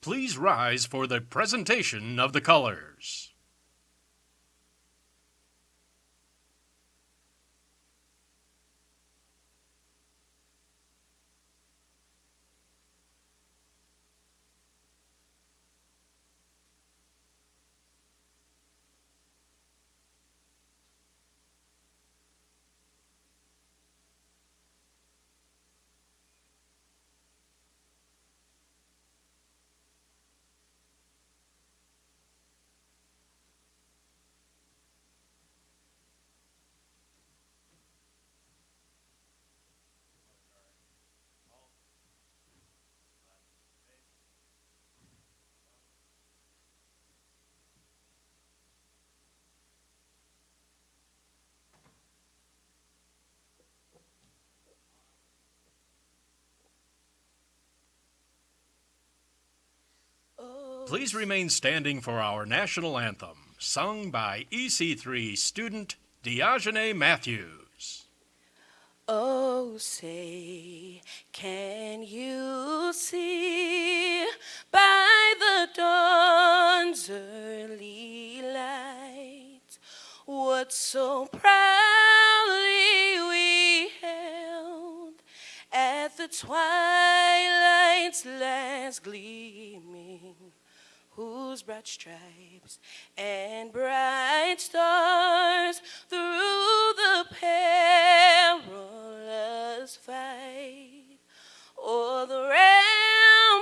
Please rise for the presentation of the colors. Please remain standing for our national anthem, sung by EC3 student Diogene Matthews. Oh, say, can you see by the dawn's early light what so proudly we held at the twilight's last gleaming, whose broad stripes and bright stars through the perilous fight o'er the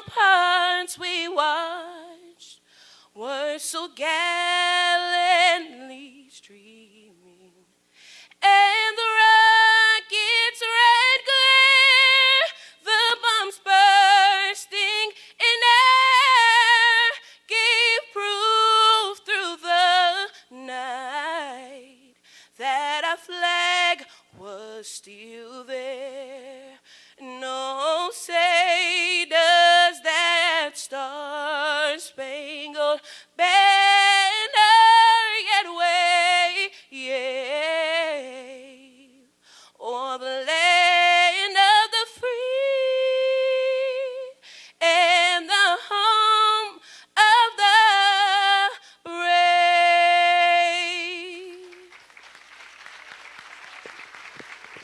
ramparts we watched were so gallantly streaming, and the rocket's red glare, the bombs bursting in air, gave proof through the night that our flag was still there. No, say, does that star-spangled banner yet wave o'er the land of the free and the home of the brave?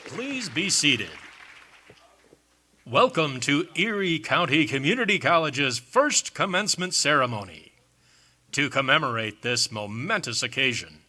Please be seated. Welcome to Erie County Community College's first commencement ceremony. To commemorate this momentous occasion,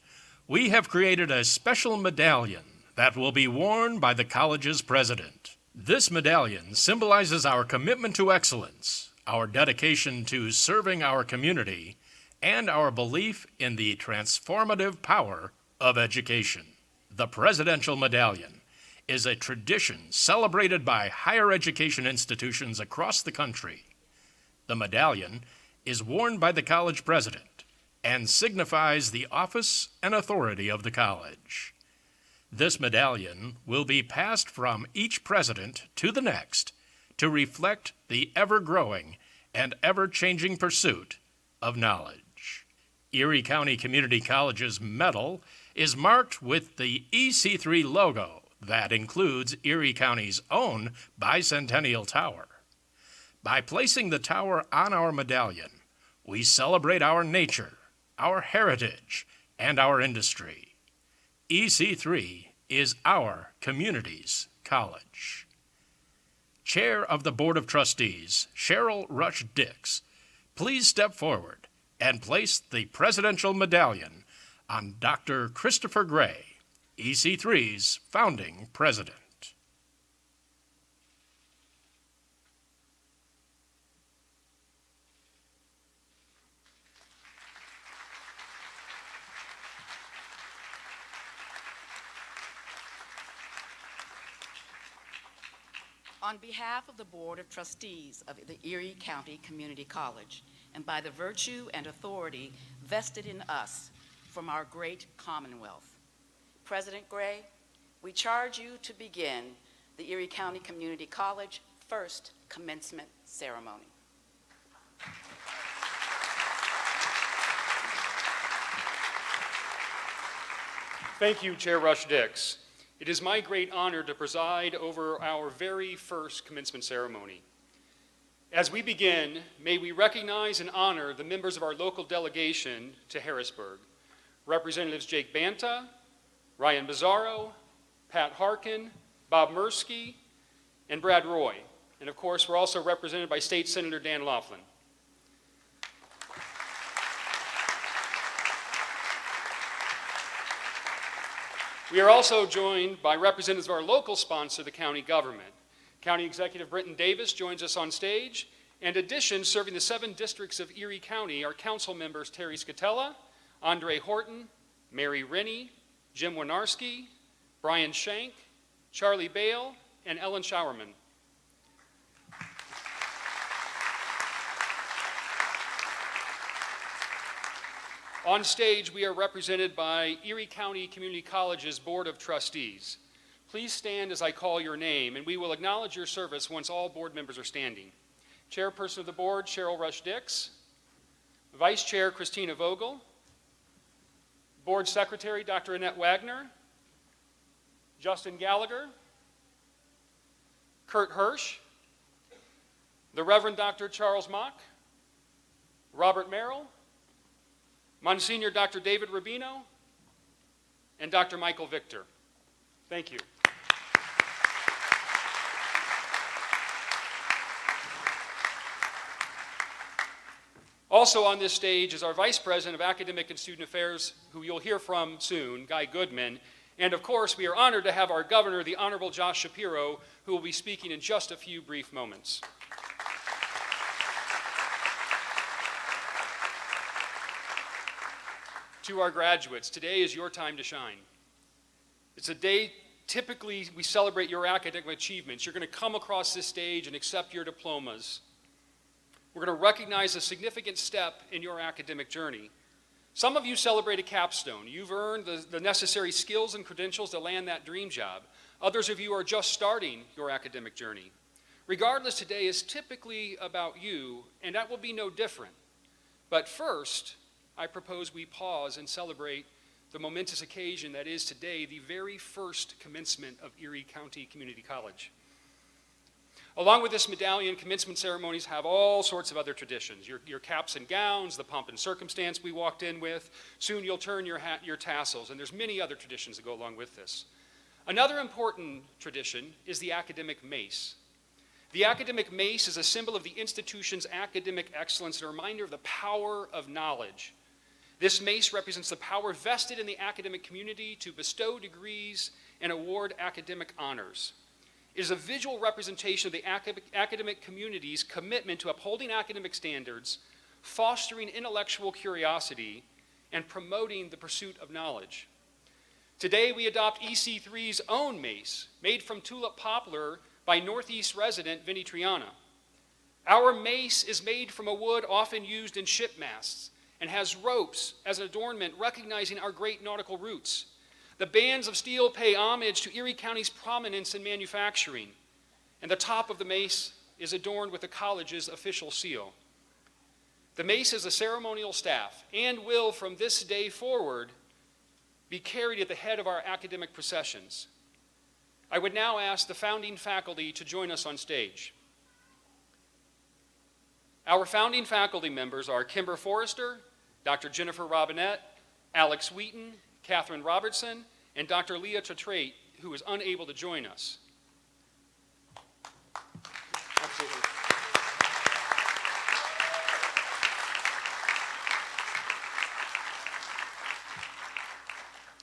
we have created a special medallion that will be worn by the college's president. This medallion symbolizes our commitment to excellence, our dedication to serving our community, and our belief in the transformative power of education. The Presidential Medallion is a tradition celebrated by higher education institutions across the country. The medallion is worn by the college president and signifies the office and authority of the college. This medallion will be passed from each president to the next to reflect the ever-growing and ever-changing pursuit of knowledge. Erie County Community College's medal is marked with the EC3 logo that includes Erie County's own bicentennial tower. By placing the tower on our medallion, we celebrate our nature, our heritage, and our industry. EC3 is our community's college. Chair of the Board of Trustees, Cheryl Rush Dix, please step forward and place the Presidential Medallion on Dr. Christopher Gray, EC3's founding president. On behalf of the Board of Trustees of the Erie County Community College, and by the virtue and authority vested in us from our great Commonwealth, President Gray, we charge you to begin the Erie County Community College first commencement ceremony. Thank you, Chair Rush Dix. It is my great honor to preside over our very first commencement ceremony. As we begin, may we recognize and honor the members of our local delegation to Harrisburg, Representatives Jake Banta, Ryan Bizzaro, Pat Harkin, Bob Mursky, and Brad Roy. And of course, we're also represented by State Senator Dan Laughlin. We are also joined by representatives of our local sponsor, the county government. County Executive Brenton Davis joins us on stage. In addition, serving the 7 districts of Erie County are council members Terry Scatella, Andre Horton, Mary Rennie, Jim Winarski, Brian Shank, Charlie Bale, and Ellen Showerman. On stage, we are represented by Erie County Community College's Board of Trustees. Please stand as I call your name, and we will acknowledge your service once all board members are standing. Chairperson of the board, Cheryl Rush Dix. Vice Chair, Christina Vogel. Board Secretary, Dr. Annette Wagner. Justin Gallagher. Kurt Hirsch. The Reverend Dr. Charles Mock. Robert Merrill. Monsignor Dr. David Rubino, and Dr. Michael Victor. Thank you. Also on this stage is our Vice President of Academic and Student Affairs, who you'll hear from soon, Guy Goodman. And of course, we are honored to have our Governor, the Honorable Josh Shapiro, who will be speaking in just a few brief moments. To our graduates, today is your time to shine. It's a day typically we celebrate your academic achievements. You're going to come across this stage and accept your diplomas. We're going to recognize a significant step in your academic journey. Some of you celebrate a capstone. You've earned the necessary skills and credentials to land that dream job. Others of you are just starting your academic journey. Regardless, today is typically about you, and that will be no different. But first, I propose we pause and celebrate the momentous occasion that is today the very first commencement of Erie County Community College. Along with this medallion, commencement ceremonies have all sorts of other traditions. Your caps and gowns, the pomp and circumstance we walked in with. Soon you'll turn your hat, your tassels, and there's many other traditions that go along with this. Another important tradition is the academic mace. The academic mace is a symbol of the institution's academic excellence and a reminder of the power of knowledge. This mace represents the power vested in the academic community to bestow degrees and award academic honors. It is a visual representation of the academic community's commitment to upholding academic standards, fostering intellectual curiosity, and promoting the pursuit of knowledge. Today, we adopt EC3's own mace, made from tulip poplar by Northeast resident Vinnie Triana. Our mace is made from a wood often used in ship masts, and has ropes as an adornment recognizing our great nautical roots. The bands of steel pay homage to Erie County's prominence in manufacturing, and the top of the mace is adorned with the college's official seal. The mace is a ceremonial staff and will, from this day forward, be carried at the head of our academic processions. I would now ask the founding faculty to join us on stage. Our founding faculty members are Kimber Forrester, Dr. Jennifer Robinette, Alex Wheaton, Catherine Robertson, and Dr. Leah Tatrait, who is unable to join us. Absolutely.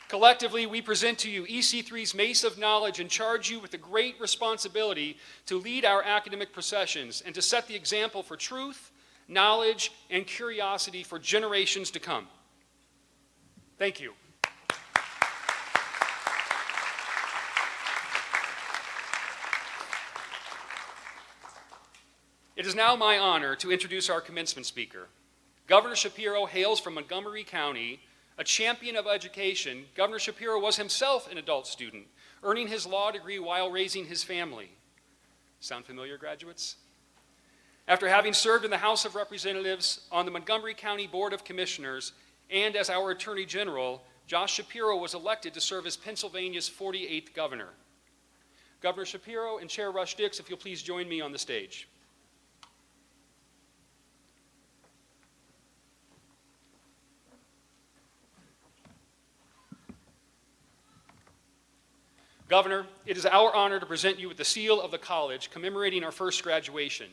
Collectively, we present to you EC3's Mace of Knowledge and charge you with the great responsibility to lead our academic processions and to set the example for truth, knowledge, and curiosity for generations to come. Thank you. It is now my honor to introduce our commencement speaker. Governor Shapiro hails from Montgomery County, a champion of education. Governor Shapiro was himself an adult student, earning his law degree while raising his family. Sound familiar, graduates? After having served in the House of Representatives, on the Montgomery County Board of Commissioners, and as our Attorney General, Josh Shapiro was elected to serve as Pennsylvania's 48th governor. Governor Shapiro and Chair Rush Dix, if you'll please join me on the stage. Governor, it is our honor to present you with the seal of the college commemorating our first graduation.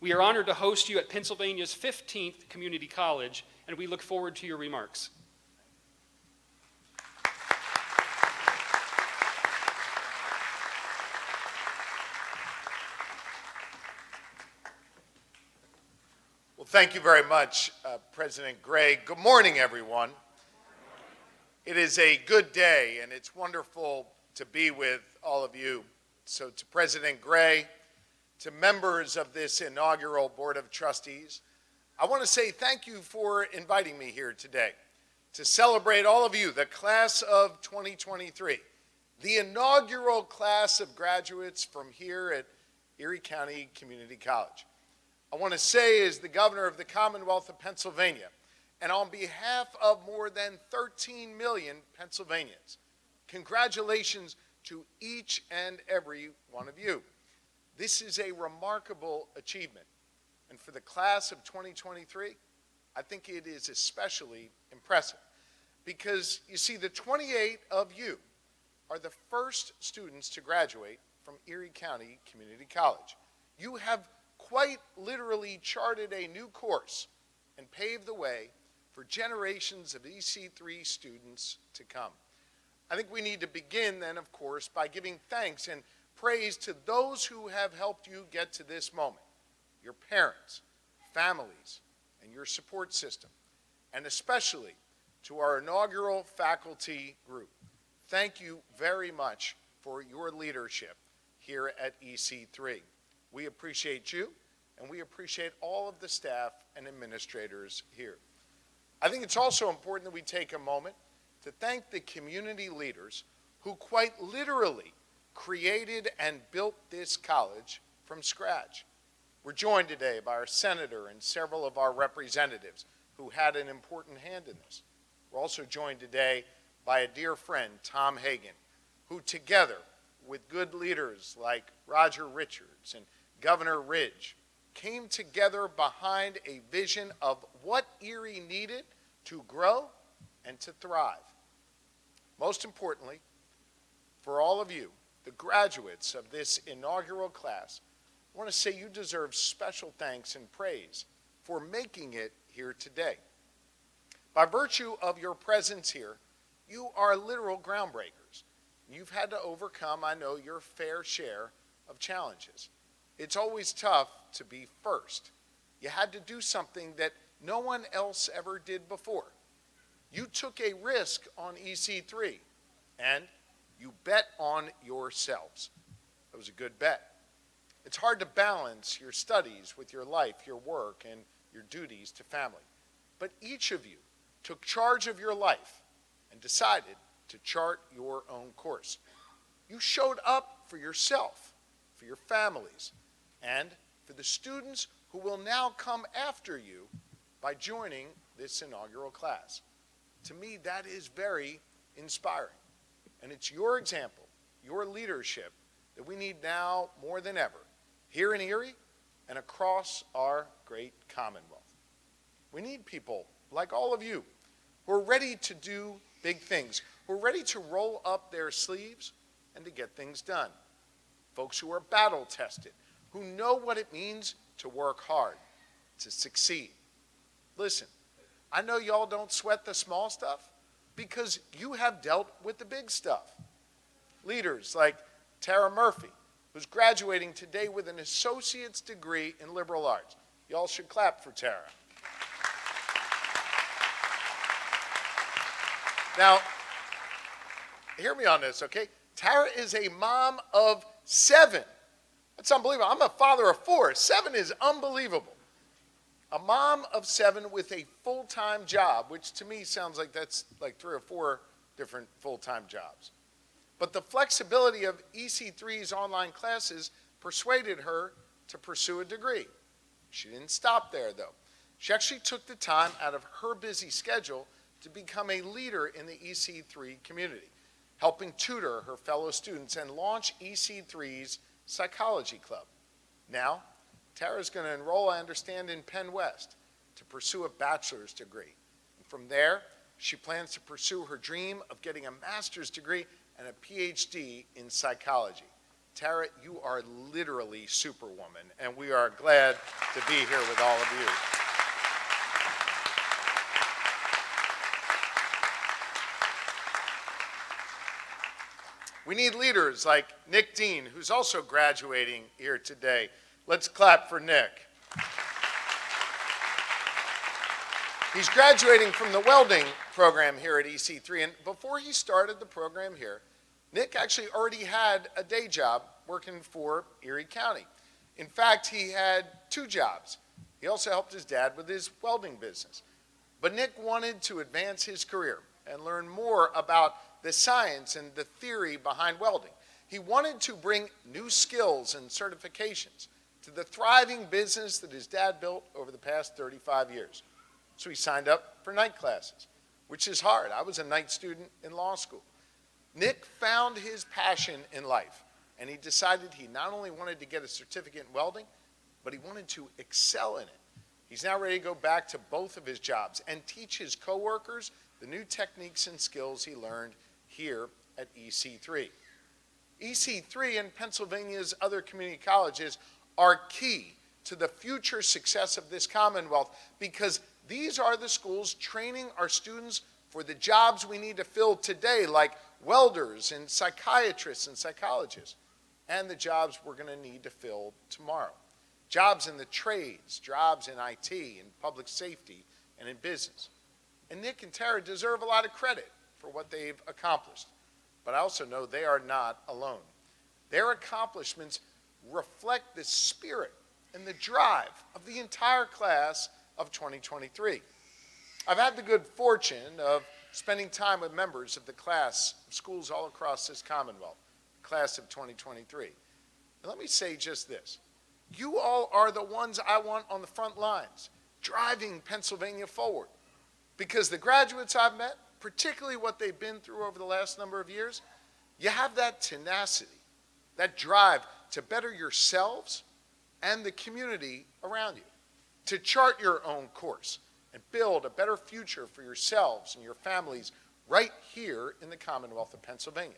We are honored to host you at Pennsylvania's 15th Community College, and we look forward to your remarks. Well, thank you very much, President Gray. Good morning, everyone. It is a good day, and it's wonderful to be with all of you. So to President Gray, to members of this inaugural Board of Trustees, I want to say thank you for inviting me here today to celebrate all of you, the class of 2023, the inaugural class of graduates from here at Erie County Community College. I want to say, as the Governor of the Commonwealth of Pennsylvania, and on behalf of more than 13 million Pennsylvanians, congratulations to each and every one of you. This is a remarkable achievement. And for the class of 2023, I think it is especially impressive because, you see, the 28 of you are the first students to graduate from Erie County Community College. You have quite literally charted a new course and paved the way for generations of EC3 students to come. I think we need to begin then, of course, by giving thanks and praise to those who have helped you get to this moment, your parents, families, and your support system, and especially to our inaugural faculty group. Thank you very much for your leadership here at EC3. We appreciate you, and we appreciate all of the staff and administrators here. I think it's also important that we take a moment to thank the community leaders who quite literally created and built this college from scratch. We're joined today by our senator and several of our representatives who had an important hand in this. We're also joined today by a dear friend, Tom Hagan, who together with good leaders like Roger Richards and Governor Ridge came together behind a vision of what Erie needed to grow and to thrive. Most importantly, for all of you, the graduates of this inaugural class, I want to say you deserve special thanks and praise for making it here today. By virtue of your presence here, you are literal groundbreakers. You've had to overcome, I know, your fair share of challenges. It's always tough to be first. You had to do something that no one else ever did before. You took a risk on EC3, and you bet on yourselves. It was a good bet. It's hard to balance your studies with your life, your work, and your duties to family. But each of you took charge of your life and decided to chart your own course. You showed up for yourself, for your families, and for the students who will now come after you by joining this inaugural class. To me, that is very inspiring. And it's your example, your leadership, that we need now more than ever, here in Erie and across our great Commonwealth. We need people like all of you who are ready to do big things, who are ready to roll up their sleeves and to get things done. Folks who are battle-tested, who know what it means to work hard, to succeed. Listen, I know y'all don't sweat the small stuff because you have dealt with the big stuff. Leaders like Tara Murphy, who's graduating today with an associate's degree in liberal arts. Y'all should clap for Tara. Now, hear me on this, okay? Tara is a mom of 7. That's unbelievable. I'm a father of 4. 7 is unbelievable. A mom of 7 with a full-time job, which to me sounds like that's like 3 or 4 different full-time jobs. But the flexibility of EC3's online classes persuaded her to pursue a degree. She didn't stop there, though. She actually took the time out of her busy schedule to become a leader in the EC3 community, helping tutor her fellow students and launch EC3's Psychology Club. Now, Tara's going to enroll, I understand, in Penn West to pursue a bachelor's degree. And from there, she plans to pursue her dream of getting a master's degree and a PhD in psychology. Tara, you are literally Superwoman, and we are glad to be here with all of you. We need leaders like Nick Dean, who's also graduating here today. Let's clap for Nick. He's graduating from the welding program here at EC3, and before he started the program here, Nick actually already had a day job working for Erie County. In fact, he had 2 jobs. He also helped his dad with his welding business. But Nick wanted to advance his career and learn more about the science and the theory behind welding. He wanted to bring new skills and certifications to the thriving business that his dad built over the past 35 years. So he signed up for night classes, which is hard. I was a night student in law school. Nick found his passion in life, and he decided he not only wanted to get a certificate in welding, but he wanted to excel in it. He's now ready to go back to both of his jobs and teach his coworkers the new techniques and skills he learned here at EC3. EC3 and Pennsylvania's other community colleges are key to the future success of this Commonwealth because these are the schools training our students for the jobs we need to fill today, like welders and psychiatrists and psychologists, and the jobs we're going to need to fill tomorrow. Jobs in the trades, jobs in IT, in public safety, and in business. And Nick and Tara deserve a lot of credit for what they've accomplished. But I also know they are not alone. Their accomplishments reflect the spirit and the drive of the entire class of 2023. I've had the good fortune of spending time with members of the class of schools all across this Commonwealth, the class of 2023. And let me say just this. You all are the ones I want on the front lines, driving Pennsylvania forward. Because the graduates I've met, particularly what they've been through over the last number of years, you have that tenacity, that drive to better yourselves and the community around you, to chart your own course and build a better future for yourselves and your families right here in the Commonwealth of Pennsylvania.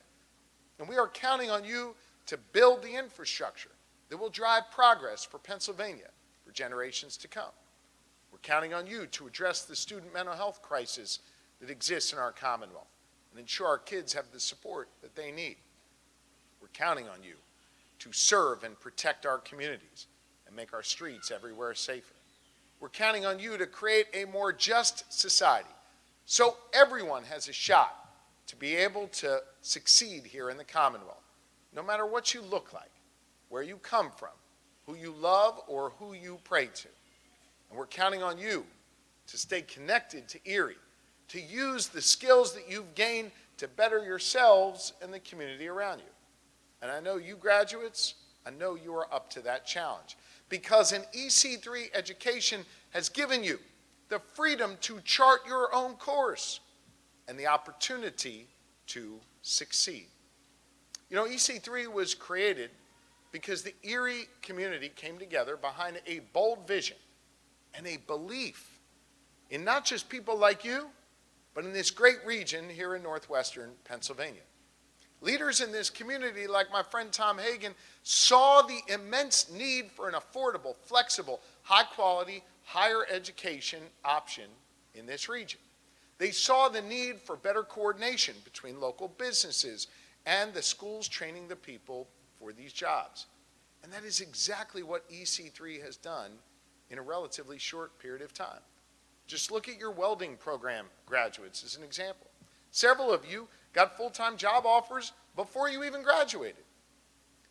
And we are counting on you to build the infrastructure that will drive progress for Pennsylvania for generations to come. We're counting on you to address the student mental health crisis that exists in our Commonwealth and ensure our kids have the support that they need. We're counting on you to serve and protect our communities and make our streets everywhere safer. We're counting on you to create a more just society so everyone has a shot to be able to succeed here in the Commonwealth, no matter what you look like, where you come from, who you love, or who you pray to. And we're counting on you to stay connected to Erie, to use the skills that you've gained to better yourselves and the community around you. And I know you graduates, I know you are up to that challenge because an EC3 education has given you the freedom to chart your own course and the opportunity to succeed. You know, EC3 was created because the Erie community came together behind a bold vision and a belief in not just people like you, but in this great region here in northwestern Pennsylvania. Leaders in this community, like my friend Tom Hagen, saw the immense need for an affordable, flexible, high-quality, higher education option in this region. They saw the need for better coordination between local businesses and the schools training the people for these jobs. And that is exactly what EC3 has done in a relatively short period of time. Just look at your welding program graduates as an example. Several of you got full-time job offers before you even graduated.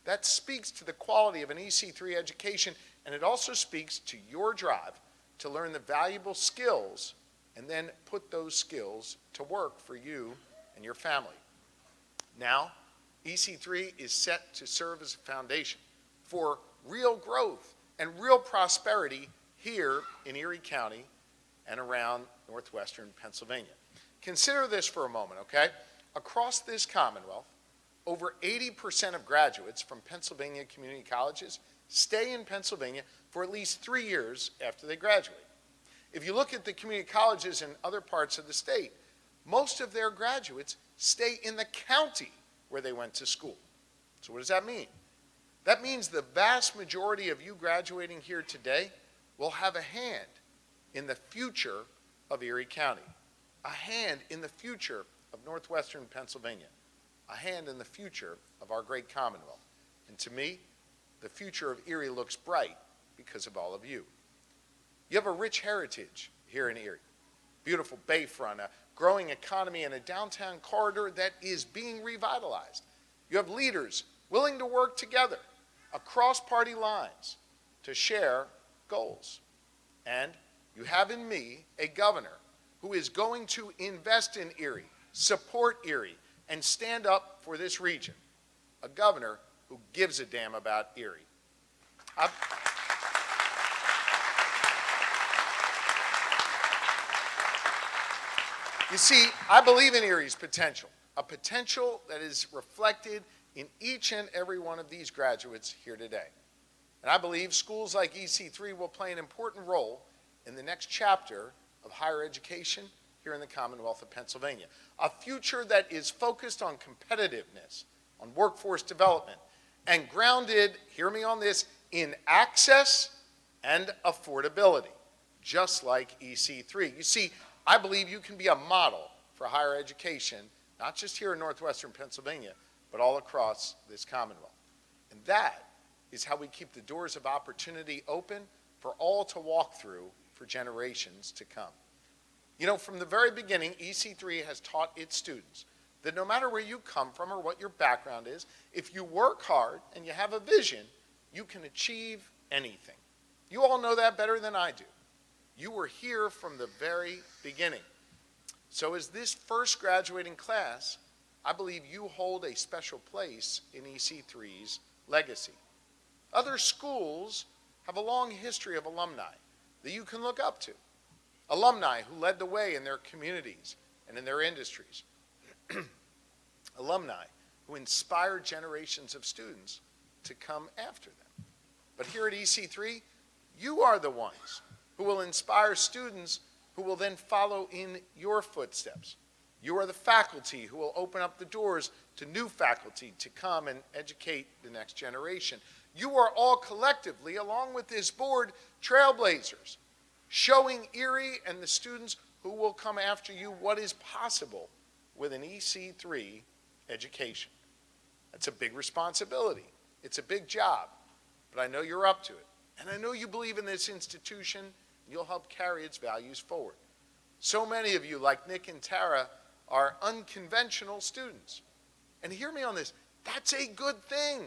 That speaks to the quality of an EC3 education, and it also speaks to your drive to learn the valuable skills and then put those skills to work for you and your family. Now, EC3 is set to serve as a foundation for real growth and real prosperity here in Erie County and around northwestern Pennsylvania. Consider this for a moment, okay? Across this Commonwealth, over 80% of graduates from Pennsylvania community colleges stay in Pennsylvania for at least 3 years after they graduate. If you look at the community colleges in other parts of the state, most of their graduates stay in the county where they went to school. So what does that mean? That means the vast majority of you graduating here today will have a hand in the future of Erie County, a hand in the future of northwestern Pennsylvania, a hand in the future of our great Commonwealth. And to me, the future of Erie looks bright because of all of you. You have a rich heritage here in Erie. Beautiful bayfront, a growing economy, and a downtown corridor that is being revitalized. You have leaders willing to work together across party lines to share goals. And you have in me a governor who is going to invest in Erie, support Erie, and stand up for this region. A governor who gives a damn about Erie. You see, I believe in Erie's potential, a potential that is reflected in each and every one of these graduates here today. And I believe schools like EC3 will play an important role in the next chapter of higher education here in the Commonwealth of Pennsylvania. A future that is focused on competitiveness, on workforce development, and grounded, hear me on this, in access and affordability, just like EC3. You see, I believe you can be a model for higher education, not just here in northwestern Pennsylvania, but all across this Commonwealth. And that is how we keep the doors of opportunity open for all to walk through for generations to come. You know, from the very beginning, EC3 has taught its students that no matter where you come from or what your background is, if you work hard and you have a vision, you can achieve anything. You all know that better than I do. You were here from the very beginning. So as this first graduating class, I believe you hold a special place in EC3's legacy. Other schools have a long history of alumni that you can look up to. Alumni who led the way in their communities and in their industries. Alumni who inspired generations of students to come after them. But here at EC3, you are the ones who will inspire students who will then follow in your footsteps. You are the faculty who will open up the doors to new faculty to come and educate the next generation. You are all collectively, along with this board, trailblazers, showing Erie and the students who will come after you what is possible with an EC3 education. That's a big responsibility. It's a big job, but I know you're up to it. And I know you believe in this institution, and you'll help carry its values forward. So many of you, like Nick and Tara, are unconventional students. And hear me on this, that's a good thing.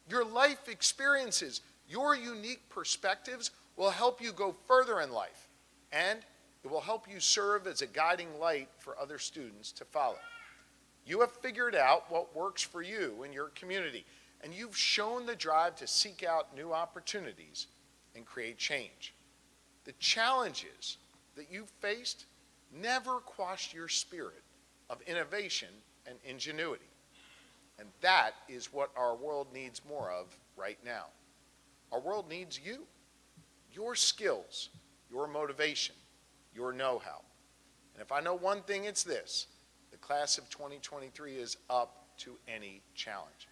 Your life experiences, your unique perspectives will help you go further in life, and it will help you serve as a guiding light for other students to follow. You have figured out what works for you in your community, and you've shown the drive to seek out new opportunities and create change. The challenges that you've faced never quashed your spirit of innovation and ingenuity. And that is what our world needs more of right now. Our world needs you, your skills, your motivation, your know-how. And if I know one thing, it's this: the class of 2023 is up to any challenge.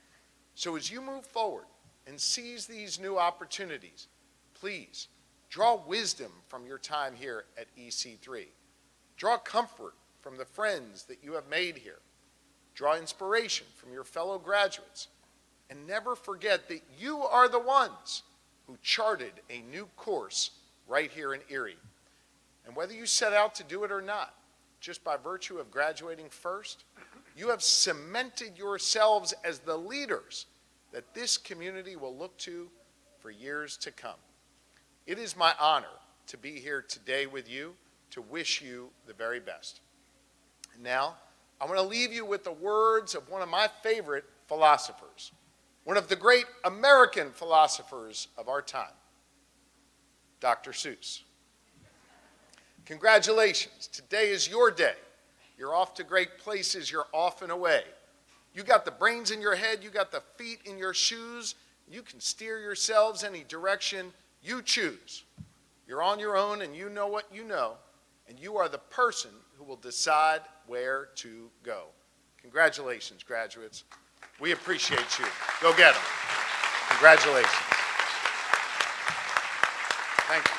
So as you move forward and seize these new opportunities, please draw wisdom from your time here at EC3. Draw comfort from the friends that you have made here. Draw inspiration from your fellow graduates. And never forget that you are the ones who charted a new course right here in Erie. And whether you set out to do it or not, just by virtue of graduating first, you have cemented yourselves as the leaders that this community will look to for years to come. It is my honor to be here today with you to wish you the very best. And now, I want to leave you with the words of one of my favorite philosophers, one of the great American philosophers of our time, Dr. Seuss. Congratulations, today is your day. You're off to great places, you're off and away. You got the brains in your head, you got the feet in your shoes, you can steer yourselves any direction you choose. You're on your own and you know what you know, and you are the person who will decide where to go. Congratulations, graduates. We appreciate you. Go get them. Congratulations. Thank you.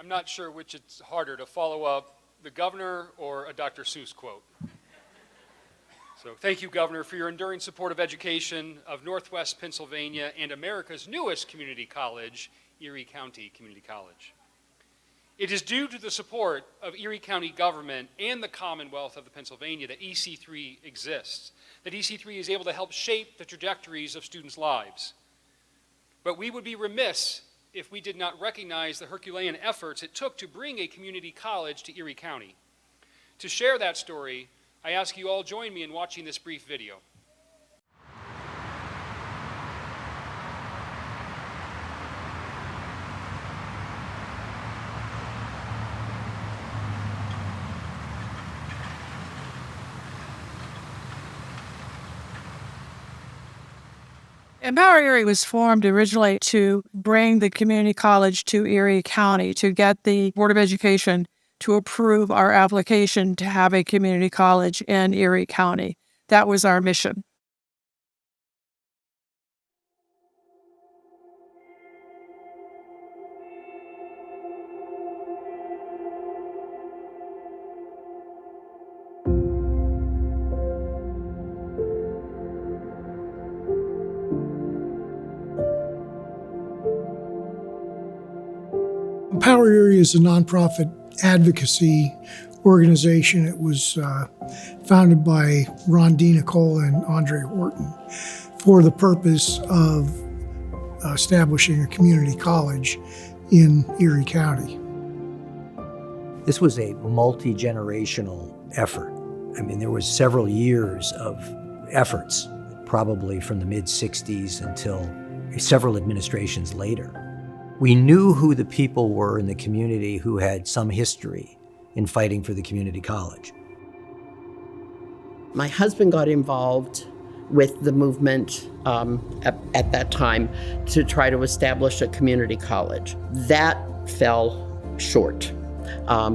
I'm not sure which it's harder to follow up, the governor or a Dr. Seuss quote. So thank you, Governor, for your enduring support of education of Northwest Pennsylvania and America's newest community college, Erie County Community College. It is due to the support of Erie County government and the Commonwealth of Pennsylvania that EC3 exists, that EC3 is able to help shape the trajectories of students' lives. But we would be remiss if we did not recognize the Herculean efforts it took to bring a community college to Erie County. To share that story, I ask you all join me in watching this brief video. Empower Erie was formed originally to bring the community college to Erie County, to get the Board of Education to approve our application to have a community college in Erie County. That was our mission. Empower Erie is a nonprofit advocacy organization. It was founded by Ron D. Nicola and Andre Horton for the purpose of establishing a community college in Erie County. This was a multi-generational effort. I mean, there was several years of efforts, probably from the mid-'60s until several administrations later. We knew who the people were in the community who had some history in fighting for the community college. My husband got involved with the movement at that time to try to establish a community college. That fell short.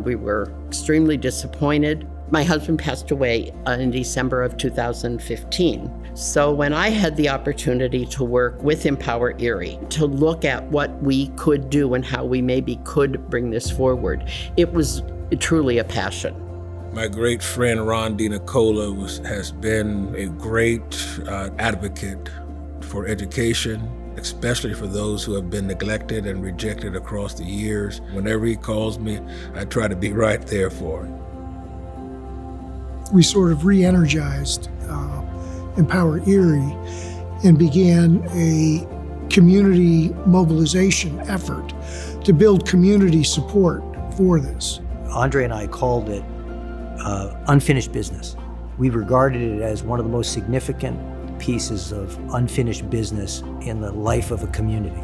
We were extremely disappointed. My husband passed away in December of 2015. So when I had the opportunity to work with Empower Erie to look at what we could do and how we maybe could bring this forward, it was truly a passion. My great friend Ron D. Nicola has been a great advocate for education, especially for those who have been neglected and rejected across the years. Whenever he calls me, I try to be right there for him. We sort of re-energized Empower Erie and began a community mobilization effort to build community support for this. Andre and I called it unfinished business. We regarded it as one of the most significant pieces of unfinished business in the life of a community.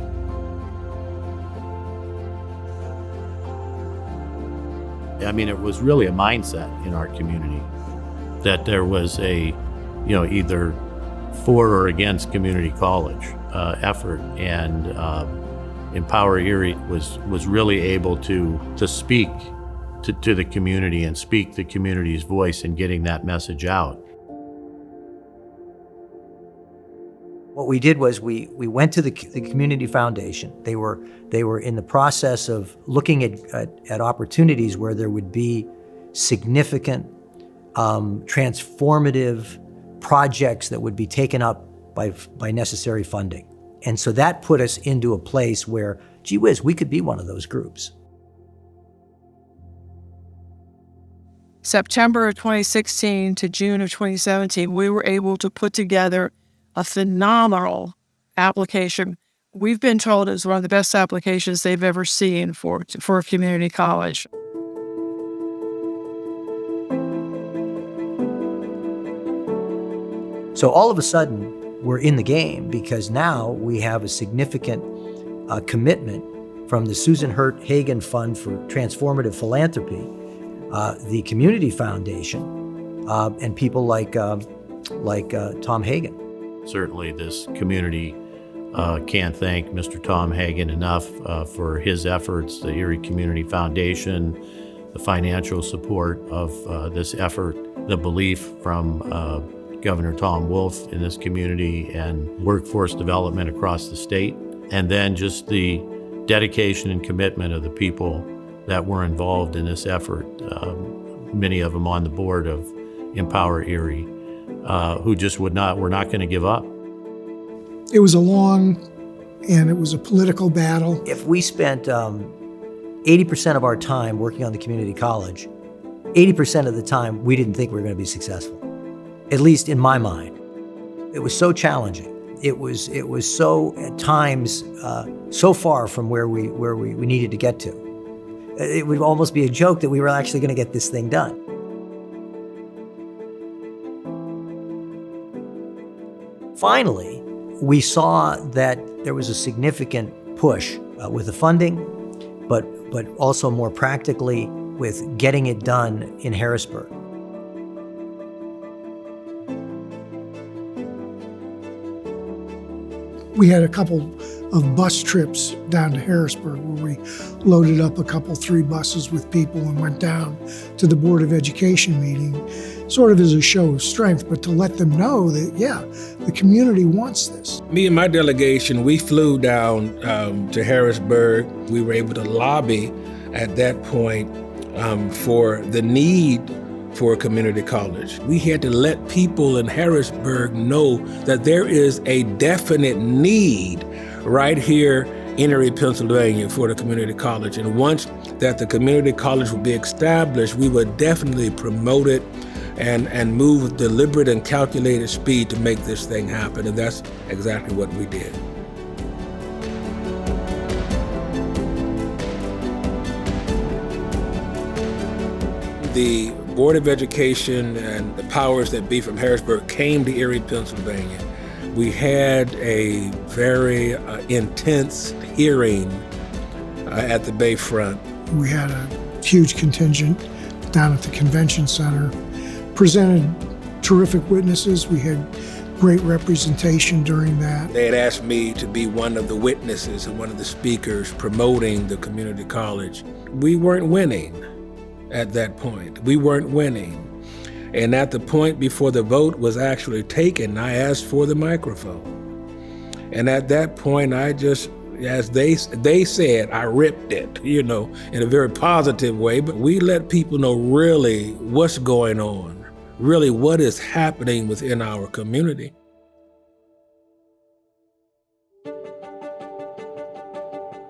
I mean, it was really a mindset in our community that there was a, either for or against community college effort, and Empower Erie was really able to speak to the community and speak the community's voice in getting that message out. What we did was we went to the community foundation. They were in the process of looking at opportunities where there would be significant, transformative projects that would be taken up by necessary funding. And so that put us into a place where, gee whiz, we could be one of those groups. September of 2016 to June of 2017, we were able to put together a phenomenal application. We've been told it's one of the best applications they've ever seen for a community college. So all of a sudden, we're in the game because now we have a significant commitment from the Susan Hurt Hagen Fund for Transformative Philanthropy, the Community Foundation, and people like Tom Hagen. Certainly this community can't thank Mr. Tom Hagen enough for his efforts, the Erie Community Foundation, the financial support of this effort, the belief from Governor Tom Wolf in this community and workforce development across the state, and then just the dedication and commitment of the people that were involved in this effort, many of them on the board of Empower Erie, who just were not going to give up. It was a long and it was a political battle. If we spent 80% of our time working on the community college, 80% of the time we didn't think we were going to be successful, at least in my mind. It was so challenging. It was so, at times, so far from where we needed to get to. It would almost be a joke that we were actually going to get this thing done. Finally, we saw that there was a significant push with the funding, but also more practically with getting it done in Harrisburg. We had a couple of bus trips down to Harrisburg where we loaded up three buses with people and went down to the Board of Education meeting, sort of as a show of strength, but to let them know that, yeah, the community wants this. Me and my delegation, we flew down to Harrisburg. We were able to lobby at that point for the need for a community college. We had to let people in Harrisburg know that there is a definite need right here in Erie, Pennsylvania for the community college. And once that the community college would be established, we would definitely promote it and move with deliberate and calculated speed to make this thing happen. And that's exactly what we did. The Board of Education and the powers that be from Harrisburg came to Erie, Pennsylvania. We had a very intense hearing at the Bayfront. We had a huge contingent down at the convention center, presented terrific witnesses. We had great representation during that. They had asked me to be one of the witnesses and one of the speakers promoting the community college. We weren't winning at that point. We weren't winning. And at the point before the vote was actually taken, I asked for the microphone. And at that point, I just, as they said, I ripped it, in a very positive way. But we let people know really what's going on, really what is happening within our community.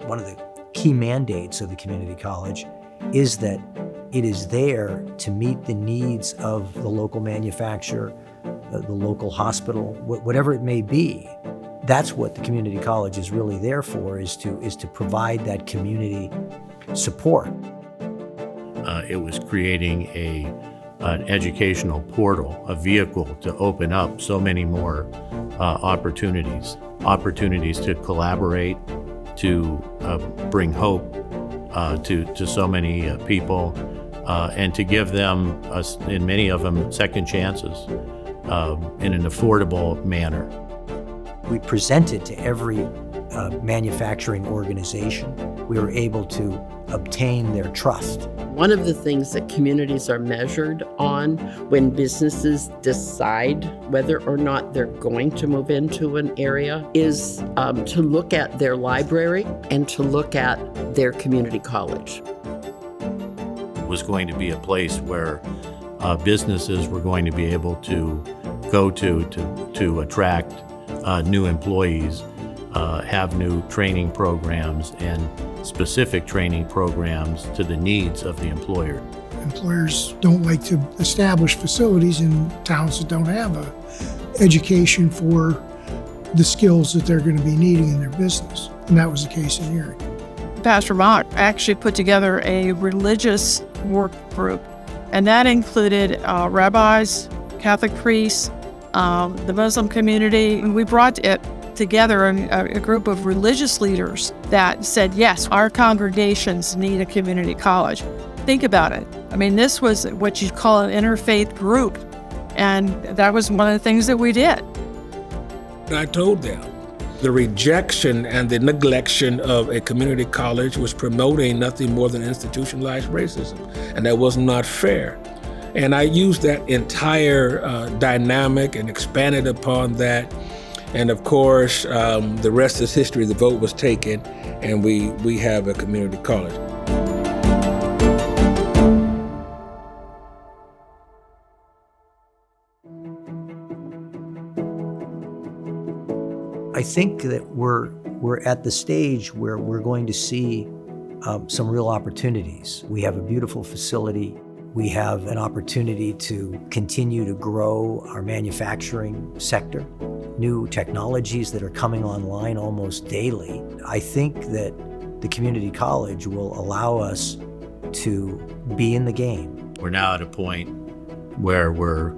One of the key mandates of the community college is that it is there to meet the needs of the local manufacturer, the local hospital, whatever it may be. That's what the community college is really there for, is to provide that community support. It was creating an educational portal, a vehicle to open up so many more opportunities to collaborate, to bring hope to so many people, and to give them, in many of them, second chances in an affordable manner. We presented to every manufacturing organization. We were able to obtain their trust. One of the things that communities are measured on when businesses decide whether or not they're going to move into an area is to look at their library and to look at their community college. It was going to be a place where businesses were going to be able to go to attract new employees, have new training programs and specific training programs to the needs of the employer. Employers don't like to establish facilities in towns that don't have an education for the skills that they're going to be needing in their business. And that was the case in Erie. Pastor Mock actually put together a religious work group, and that included rabbis, Catholic priests, the Muslim community. We brought it together a group of religious leaders that said, yes, our congregations need a community college. Think about it. I mean, this was what you'd call an interfaith group. And that was one of the things that we did. I told them the rejection and the neglection of a community college was promoting nothing more than institutionalized racism, and that was not fair. And I used that entire dynamic and expanded upon that. And of course, the rest is history. The vote was taken, and we have a community college. I think that we're at the stage where we're going to see some real opportunities. We have a beautiful facility. We have an opportunity to continue to grow our manufacturing sector, new technologies that are coming online almost daily. I think that the community college will allow us to be in the game. We're now at a point where we're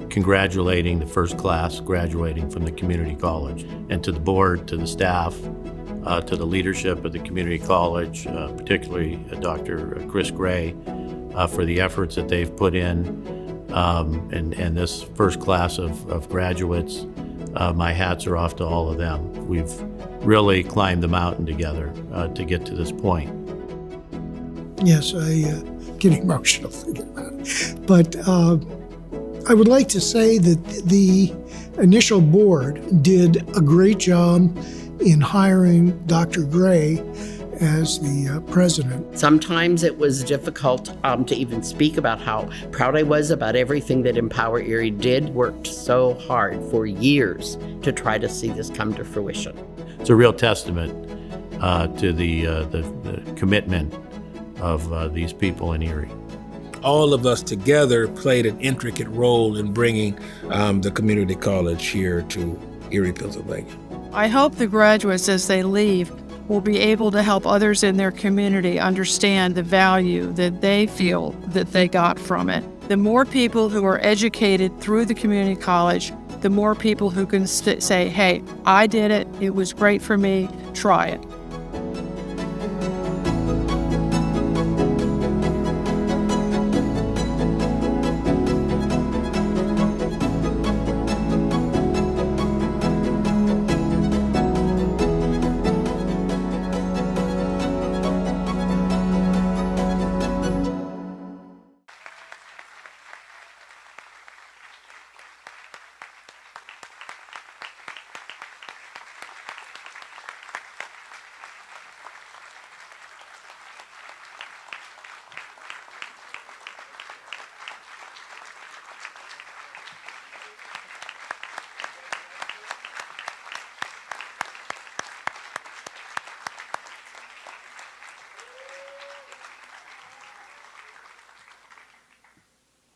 congratulating the first class graduating from the community college. And to the board, to the staff, to the leadership of the community college, particularly Dr. Chris Gray, for the efforts that they've put in, and this first class of graduates, my hats are off to all of them. We've really climbed the mountain together to get to this point. Yes, I get emotional thinking about it. But I would like to say that the initial board did a great job in hiring Dr. Gray as the president. Sometimes it was difficult to even speak about how proud I was about everything that Empower Erie did. Worked so hard for years to try to see this come to fruition. It's a real testament to the commitment of these people in Erie. All of us together played an intricate role in bringing the community college here to Erie, Pennsylvania. I hope the graduates, as they leave, will be able to help others in their community understand the value that they feel that they got from it. The more people who are educated through the community college, the more people who can say, hey, I did it, it was great for me, try it.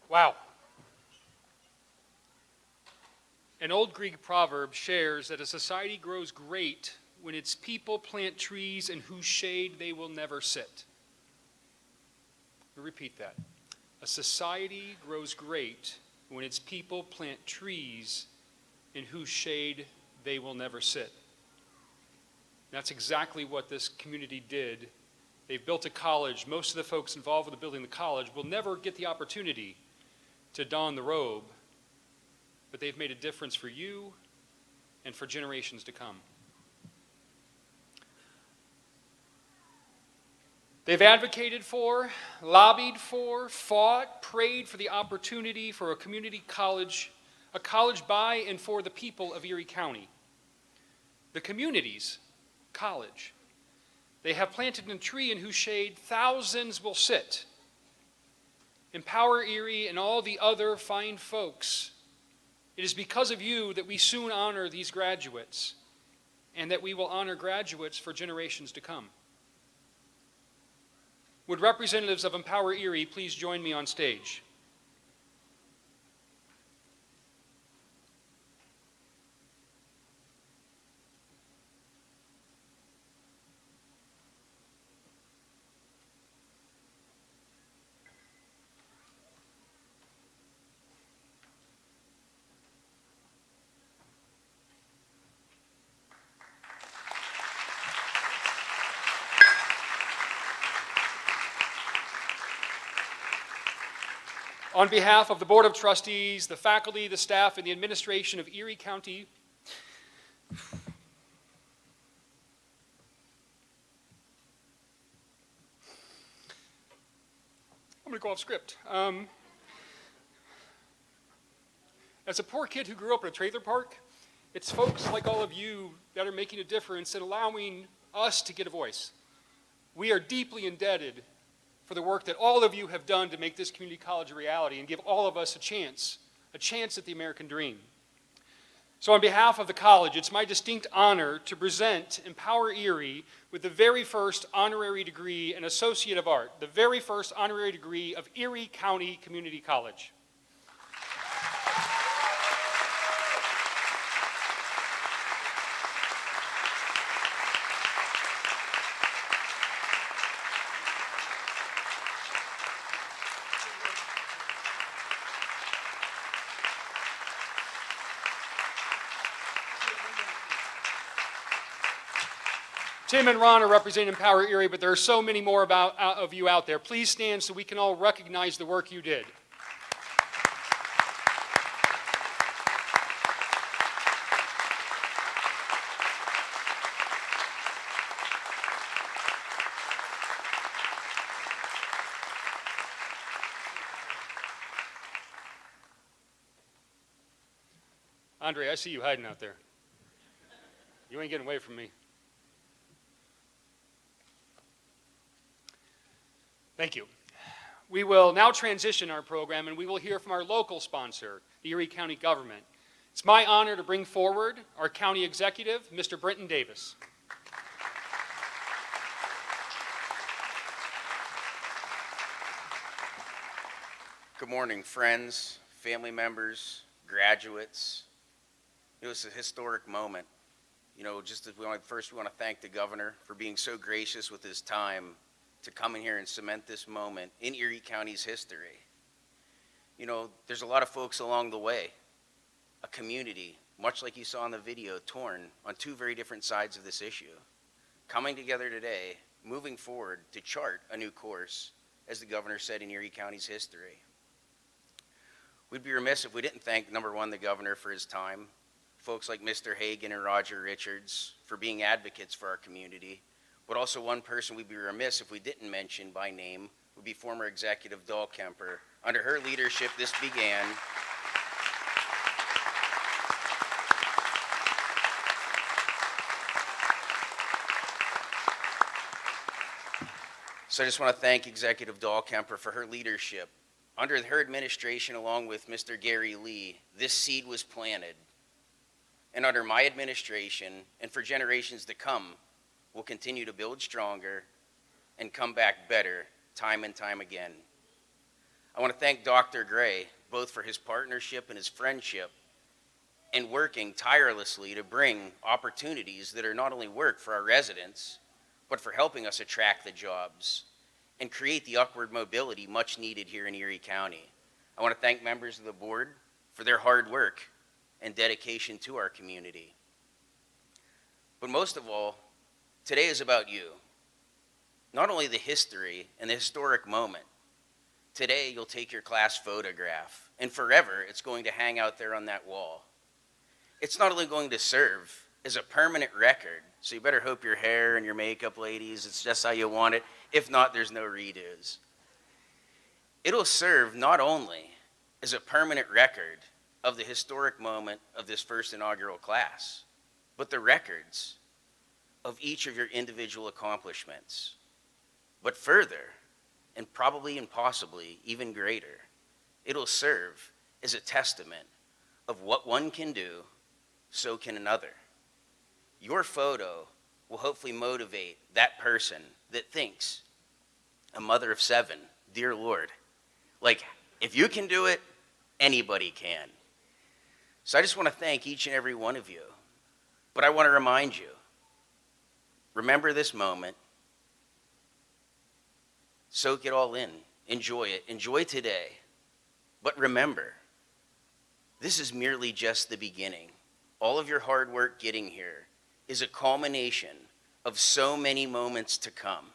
Wow. An old Greek proverb shares that a society grows great when its people plant trees in whose shade they will never sit. Let me repeat that. A society grows great when its people plant trees in whose shade they will never sit. That's exactly what this community did. They've built a college. Most of the folks involved with the building of the college will never get the opportunity to don the robe, but they've made a difference for you and for generations to come. They've advocated for, lobbied for, fought, prayed for the opportunity for a community college, a college by and for the people of Erie County. The community's college. They have planted a tree in whose shade thousands will sit. Empower Erie and all the other fine folks. It is because of you that we soon honor these graduates and that we will honor graduates for generations to come. Would representatives of Empower Erie please join me on stage? On behalf of the Board of Trustees, the faculty, the staff, and the administration of Erie County, I'm going to go off script. As a poor kid who grew up in a trailer park, it's folks like all of you that are making a difference and allowing us to get a voice. We are deeply indebted for the work that all of you have done to make this community college a reality and give all of us a chance at the American dream. So on behalf of the college, it's my distinct honor to present Empower Erie with the very first honorary degree in Associate of Art, the very first honorary degree of Erie County Community College. Tim and Ron are representing Empower Erie, but there are so many more of you out there. Please stand so we can all recognize the work you did. Andre, I see you hiding out there. You ain't getting away from me. Thank you. We will now transition our program and we will hear from our local sponsor, the Erie County government. It's my honor to bring forward our county executive, Mr. Brenton Davis. Good morning, friends, family members, graduates. It was a historic moment. Just as we want to thank the governor for being so gracious with his time to come in here and cement this moment in Erie County's history. There's a lot of folks along the way, a community, much like you saw in the video, torn on two very different sides of this issue, coming together today, moving forward to chart a new course, as the governor said, in Erie County's history. We'd be remiss if we didn't thank, number one, the governor for his time, folks like Mr. Hagan and Roger Richards for being advocates for our community, but also one person we'd be remiss if we didn't mention by name would be former Executive Dahlkemper. Under her leadership, this began. So I just want to thank Executive Dahlkemper for her leadership. Under her administration, along with Mr. Gary Lee, this seed was planted. And under my administration, and for generations to come, we'll continue to build stronger and come back better time and time again. I want to thank Dr. Gray, both for his partnership and his friendship, and working tirelessly to bring opportunities that are not only work for our residents, but for helping us attract the jobs and create the upward mobility much needed here in Erie County. I want to thank members of the board for their hard work and dedication to our community. But most of all, today is about you. Not only the history and the historic moment. Today, you'll take your class photograph, and forever, it's going to hang out there on that wall. It's not only going to serve as a permanent record, so you better hope your hair and your makeup, ladies, it's just how you want it. If not, there's no redos. It'll serve not only as a permanent record of the historic moment of this first inaugural class, but the records of each of your individual accomplishments. But further, and probably and possibly even greater, it'll serve as a testament of what one can do, so can another. Your photo will hopefully motivate that person that thinks, a mother of 7, dear Lord, like, if you can do it, anybody can. So I just want to thank each and every one of you. But I want to remind you, remember this moment. Soak it all in. Enjoy it. Enjoy today. But remember, this is merely just the beginning. All of your hard work getting here is a culmination of so many moments to come.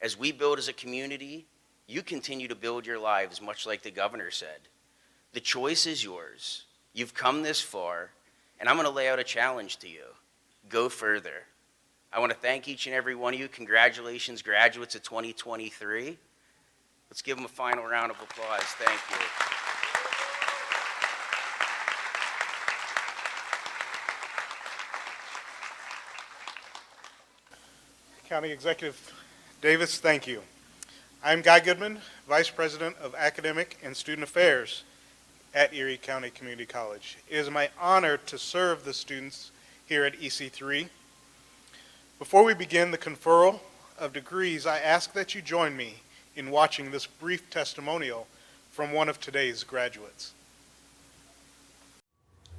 As we build as a community you continue to build your lives much like the governor said. The choice is yours. You've come this far, and I'm going to lay out a challenge to you. Go further. I want to thank each and every one of you. Congratulations, graduates of 2023. Let's give them a final round of applause. Thank you. County Executive Davis, thank you. I'm Guy Goodman, Vice President of Academic and Student Affairs at Erie County Community College. It is my honor to serve the students here at EC3. Before we begin the conferral of degrees, I ask that you join me in watching this brief testimonial from one of today's graduates.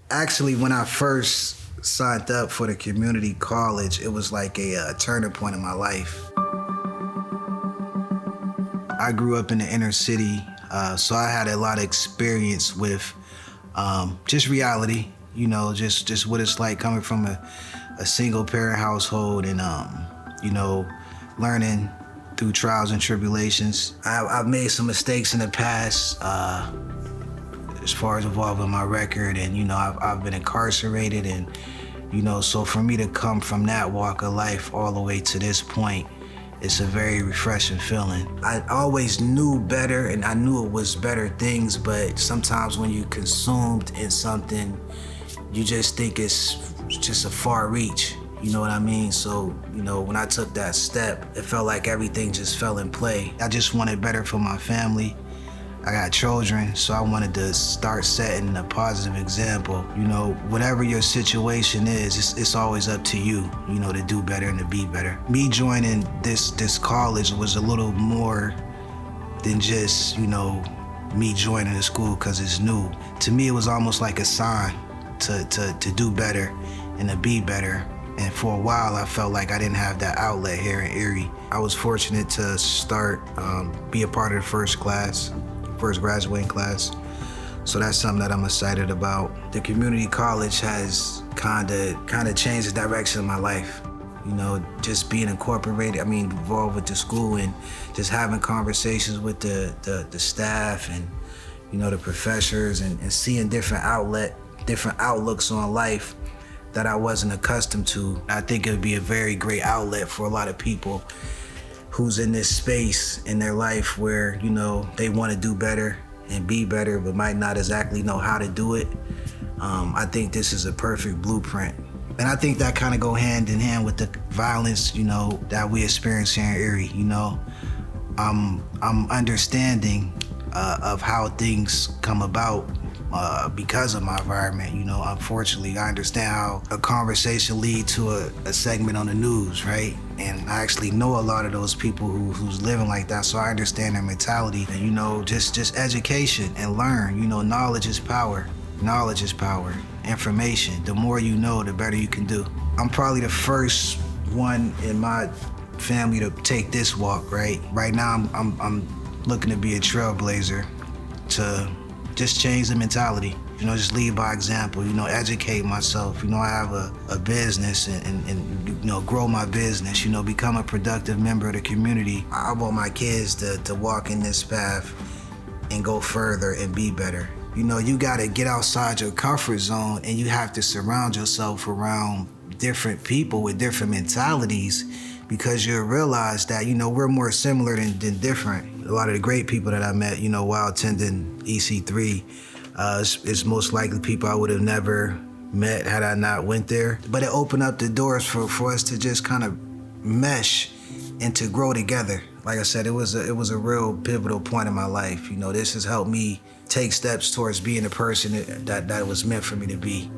Actually, when I first signed up for the community college, it was like a turning point in my life. I grew up in the inner city, so I had a lot of experience with just reality, you know, just what it's like coming from a single parent household and, you know, learning through trials and tribulations. I've made some mistakes in the past as far as involving my record, and, you know, I've been incarcerated, and, you know, so for me to come from that walk of life all the way to this point, it's a very refreshing feeling. I always knew better, and I knew it was better things, but sometimes when you're consumed in something, you just think it's just a far reach, you know what I mean? So, you know, when I took that step, it felt like everything just fell in play. I just wanted better for my family. I got children, so I wanted to start setting a positive example. You know, whatever your situation is, it's always up to you, you know, to do better and to be better. Me joining this college was a little more than just, you know, me joining the school because it's new. To me, it was almost like a sign to do better and to be better. And for a while, I felt like I didn't have that outlet here in Erie. I was fortunate to start, be a part of the first graduating class. So that's something that I'm excited about. The community college has kind of changed the direction of my life. You know, just being involved with the school and just having conversations with the staff and, you know, the professors and seeing different outlooks on life that I wasn't accustomed to. I think it would be a very great outlet for a lot of people who's in this space in their life where, you know, they want to do better and be better, but might not exactly know how to do it. I think this is a perfect blueprint. And I think that kind of go hand in hand with the violence, you know, that we experience here in Erie, you know. I'm understanding of how things come about because of my environment. You know, unfortunately, I understand how a conversation leads to a segment on the news, right? And I actually know a lot of those people who's living like that, so I understand their mentality. And, you know, just education and learn. You know, knowledge is power. Knowledge is power. Information. The more you know, the better you can do. I'm probably the first one in my family to take this walk, right? Right now, I'm looking to be a trailblazer to just change the mentality, you know, just lead by example, you know, educate myself. You know, I have a business and you know, grow my business, you know, become a productive member of the community. I want my kids to walk in this path and go further and be better. You know, you gotta get outside your comfort zone and you have to surround yourself around different people with different mentalities, because you'll realize that, you know, we're more similar than different. A lot of the great people that I met, you know, while attending EC3, is most likely people I would have never met had I not went there. But it opened up the doors for us to just kind of mesh and to grow together. Like I said, it was a real pivotal point in my life. You know, this has helped me take steps towards being the person that was meant for me to be.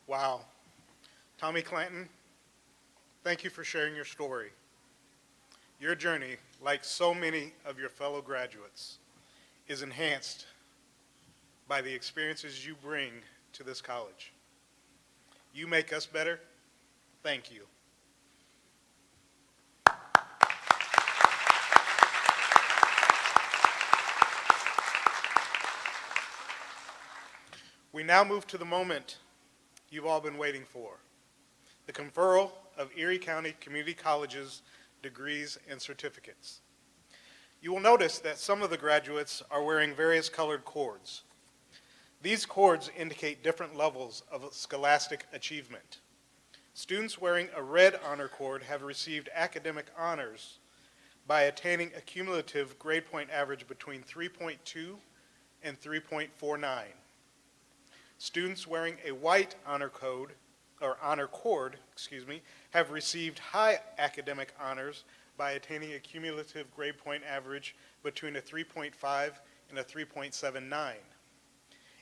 Wow. Tommy Clanton, thank you for sharing your story. Your journey like so many of your fellow graduates, is enhanced by the experiences you bring to this college. You make us better. Thank you. We now move to the moment you've all been waiting for, the conferral of Erie County Community College's degrees and certificates. You will notice that some of the graduates are wearing various colored cords. These cords indicate different levels of scholastic achievement. Students wearing a red honor cord have received academic honors by attaining a cumulative grade point average between 3.2 and 3.49. Students wearing a white honor cord, have received high academic honors by attaining a cumulative grade point average between a 3.5 and a 3.79.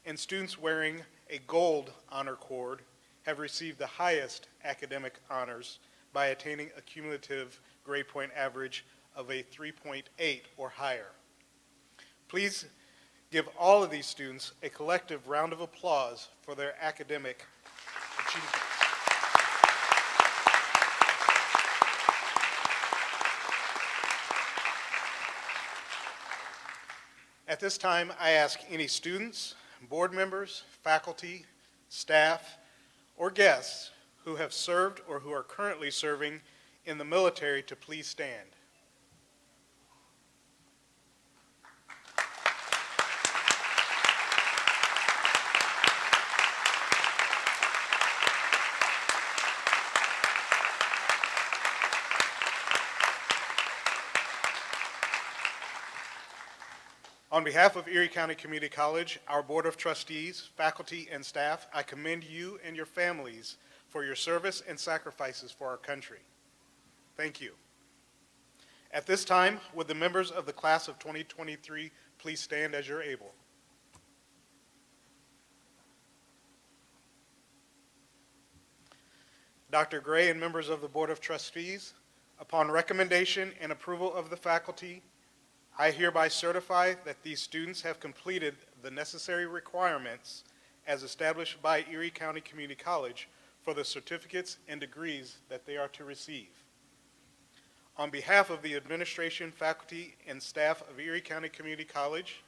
And students wearing a gold honor cord have received the highest academic honors by attaining a cumulative grade point average of a 3.8 or higher. Please give all of these students a collective round of applause for their academic achievements. At this time, I ask any students, board members, faculty, staff, or guests who have served or who are currently serving in the military to please stand. On behalf of Erie County Community College, our Board of Trustees, faculty, and staff, I commend you and your families for your service and sacrifices for our country. Thank you. At this time, would the members of the class of 2023 please stand as you're able? Dr. Gray and members of the Board of Trustees, upon recommendation and approval of the faculty, I hereby certify that these students have completed the necessary requirements as established by Erie County Community College for the certificates and degrees that they are to receive. On behalf of the administration, faculty, and staff of Erie County Community College,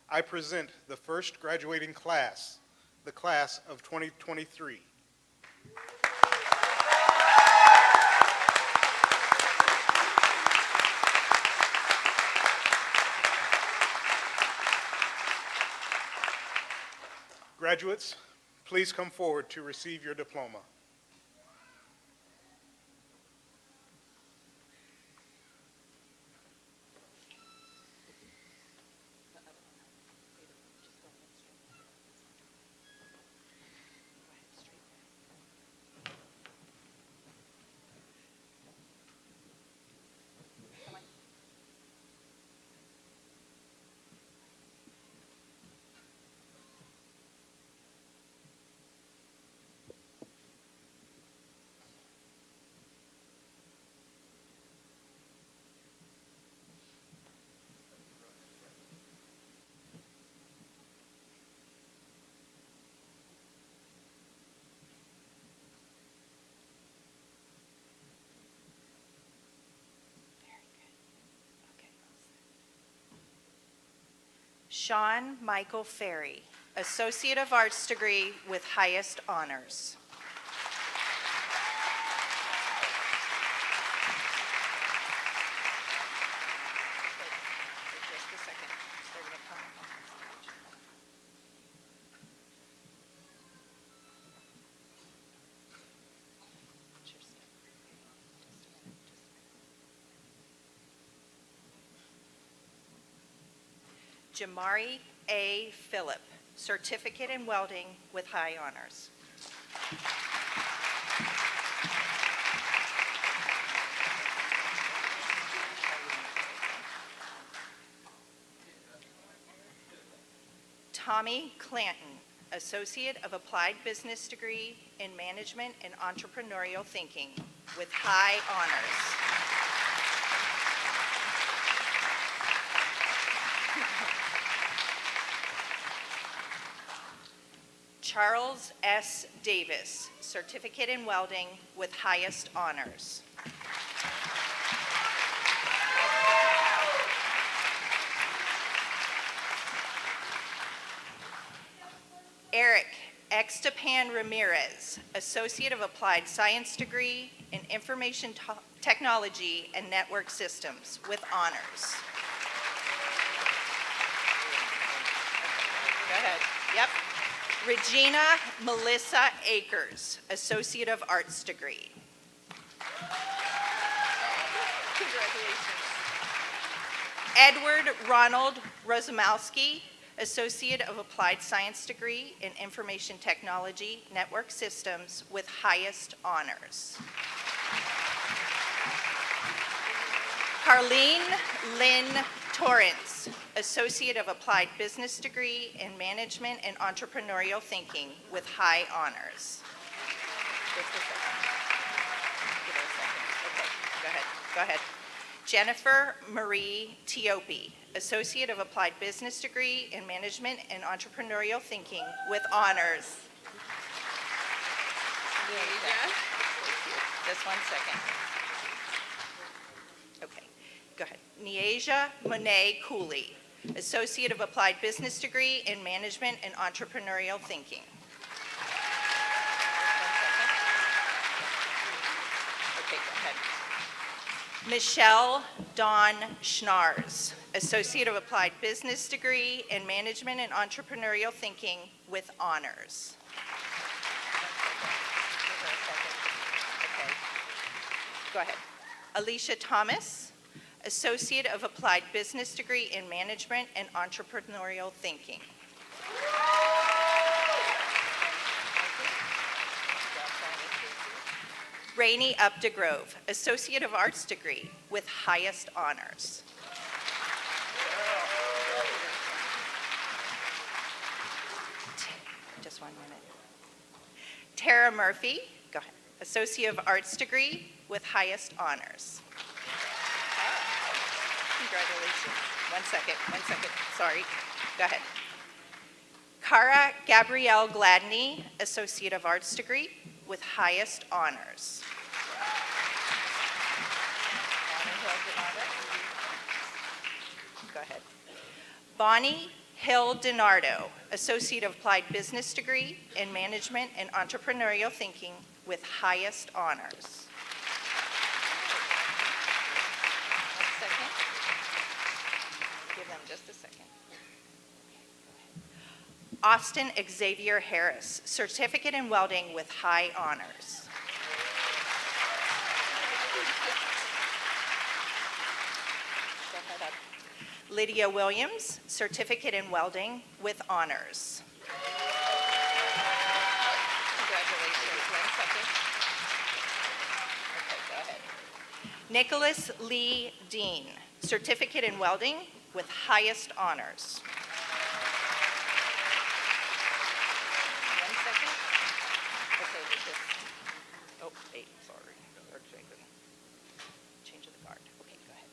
I present the first graduating class, the class of 2023. Graduates, please come forward to receive your diploma. Sean Michael Ferry, Associate of Arts degree with highest honors. Just a second. They're going to come on stage. Jamari A. Phillip, Certificate in Welding with high honors. Tommy Clanton, Associate of Applied Business degree in Management and Entrepreneurial Thinking with high honors. Charles S. Davis, Certificate in Welding with highest honors. Eric Extapan Ramirez, Associate of Applied Science degree in Information Technology and Network Systems with honors. Go ahead. Yep. Regina Melissa Akers, Associate of Arts degree. Congratulations. Edward Ronald Rosamowski, Associate of Applied Science degree in Information Technology, Network Systems with highest honors. Carlene Lynn Torrance, Associate of Applied Business degree in Management and Entrepreneurial Thinking with high honors. Just a second. Give her a second. Okay, go ahead. Jennifer Marie Tiopi, Associate of Applied Business degree in Management and Entrepreneurial Thinking with honors. Just 1 second. Okay, go ahead. Neasia Monet Cooley, Associate of Applied Business degree in Management and Entrepreneurial Thinking. Okay, go ahead. Michelle Dawn Schnars, Associate of Applied Business degree in Management and Entrepreneurial Thinking with honors. Okay. Go ahead. Alicia Thomas, Associate of Applied Business degree in Management and Entrepreneurial Thinking. Rainey Updegrove, Associate of Arts degree with highest honors. Just 1 minute. Tara Murphy, go ahead. Associate of Arts degree with highest honors. Congratulations. 1 second, sorry. Go ahead. Cara Gabrielle Gladney, Associate of Arts degree with highest honors. Go ahead. Bonnie Hill DiNardo, Associate of Applied Business degree in Management and Entrepreneurial Thinking with highest honors. 1 second. Give them just a second. Austin Xavier Harris, Certificate in Welding with high honors. Go ahead up. Lydia Williams, Certificate in Welding with honors. Congratulations. 1 second. Okay, go ahead. Nicholas Lee Dean, Certificate in Welding with highest honors. 1 second. Okay, oh, 8, sorry. Or change of the guard. Okay, go ahead.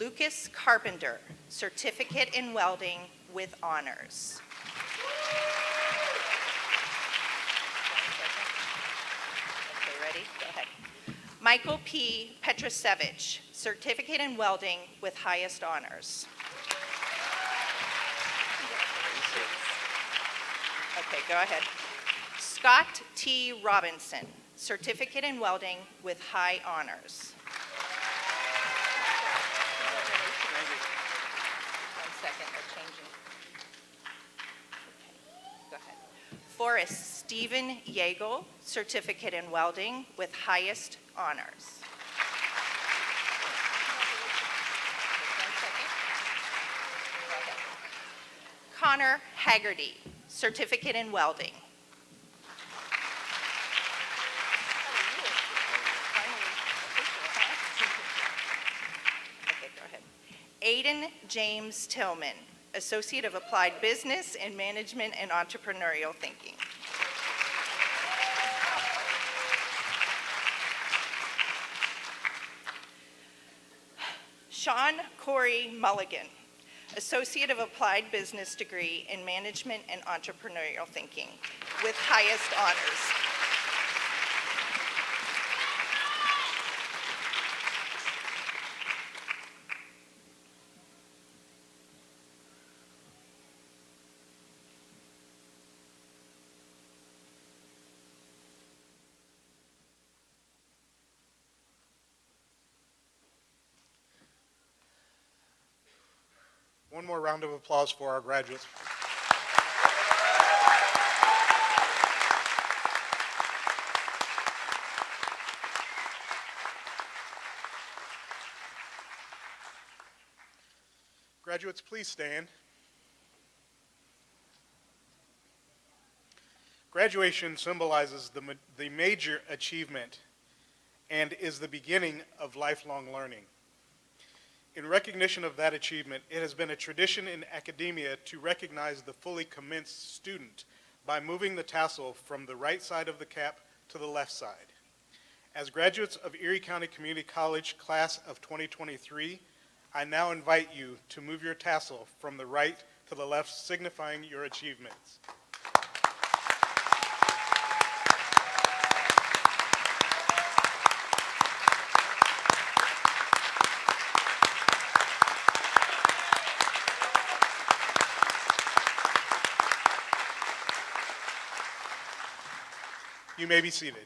Lucas Carpenter, Certificate in Welding with honors. 1 second. Okay, ready? Go ahead. Michael P. Petrosevich, Certificate in Welding with highest honors. Okay, go ahead. Scott T. Robinson, Certificate in Welding with high honors. 1 second, they're changing. Okay, go ahead. Forrest Stephen Yeagle, Certificate in Welding with highest honors. 1 second. Go ahead. Connor Haggerty, Certificate in Welding. Okay, go ahead. Aiden James Tillman, Associate of Applied Business in Management and Entrepreneurial Thinking. Sean Corey Mulligan, Associate of Applied Business degree in Management and Entrepreneurial Thinking with highest honors. One more round of applause for our graduates. Graduates, please stand. Graduation symbolizes the major achievement and is the beginning of lifelong learning. In recognition of that achievement, it has been a tradition in academia to recognize the fully commenced student by moving the tassel from the right side of the cap to the left side. As graduates of Erie County Community College class of 2023, I now invite you to move your tassel from the right to the left, signifying your achievements. You may be seated.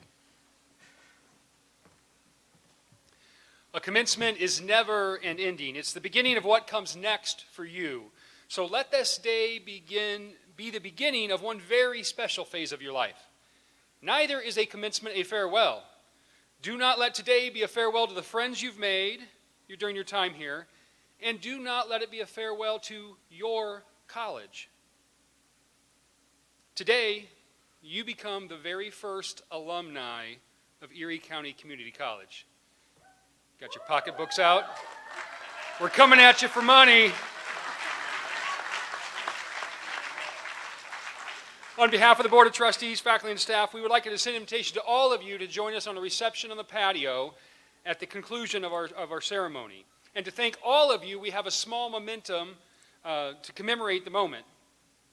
A commencement is never an ending. It's the beginning of what comes next for you. So let this day be the beginning of one very special phase of your life. Neither is a commencement a farewell. Do not let today be a farewell to the friends you've made during your time here, and do not let it be a farewell to your college. Today, you become the very first alumni of Erie County Community College. Got your pocketbooks out? We're coming at you for money. On behalf of the Board of Trustees, faculty, and staff, we would like to send an invitation to all of you to join us on a reception on the patio at the conclusion of our ceremony. And to thank all of you, we have a small momentum to commemorate the moment.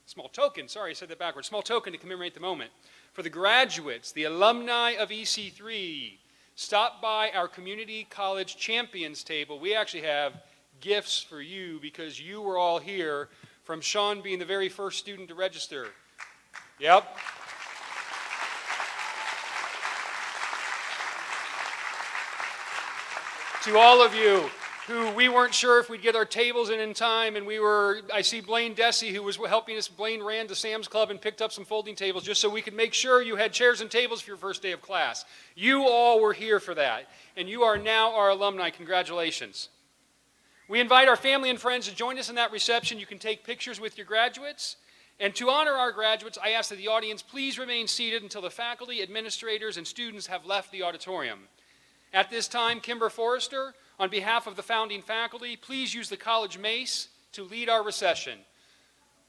Small token, sorry, I said that backwards. Small token to commemorate the moment. For the graduates, the alumni of EC3, stop by our community college champions table. We actually have gifts for you because you were all here, from Sean being the very first student to register. Yep. To all of you who we weren't sure if we'd get our tables in time, and I see Blaine Dessy, who was helping us. Blaine ran to Sam's Club and picked up some folding tables just so we could make sure you had chairs and tables for your first day of class. You all were here for that, and you are now our alumni. Congratulations. We invite our family and friends to join us in that reception. You can take pictures with your graduates. And to honor our graduates, I ask that the audience please remain seated until the faculty, administrators, and students have left the auditorium. At this time, Kimber Forrester, on behalf of the founding faculty, please use the college mace to lead our recession.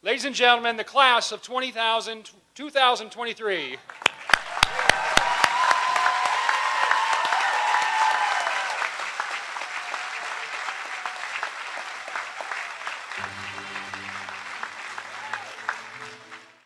Ladies and gentlemen, the class of 2023.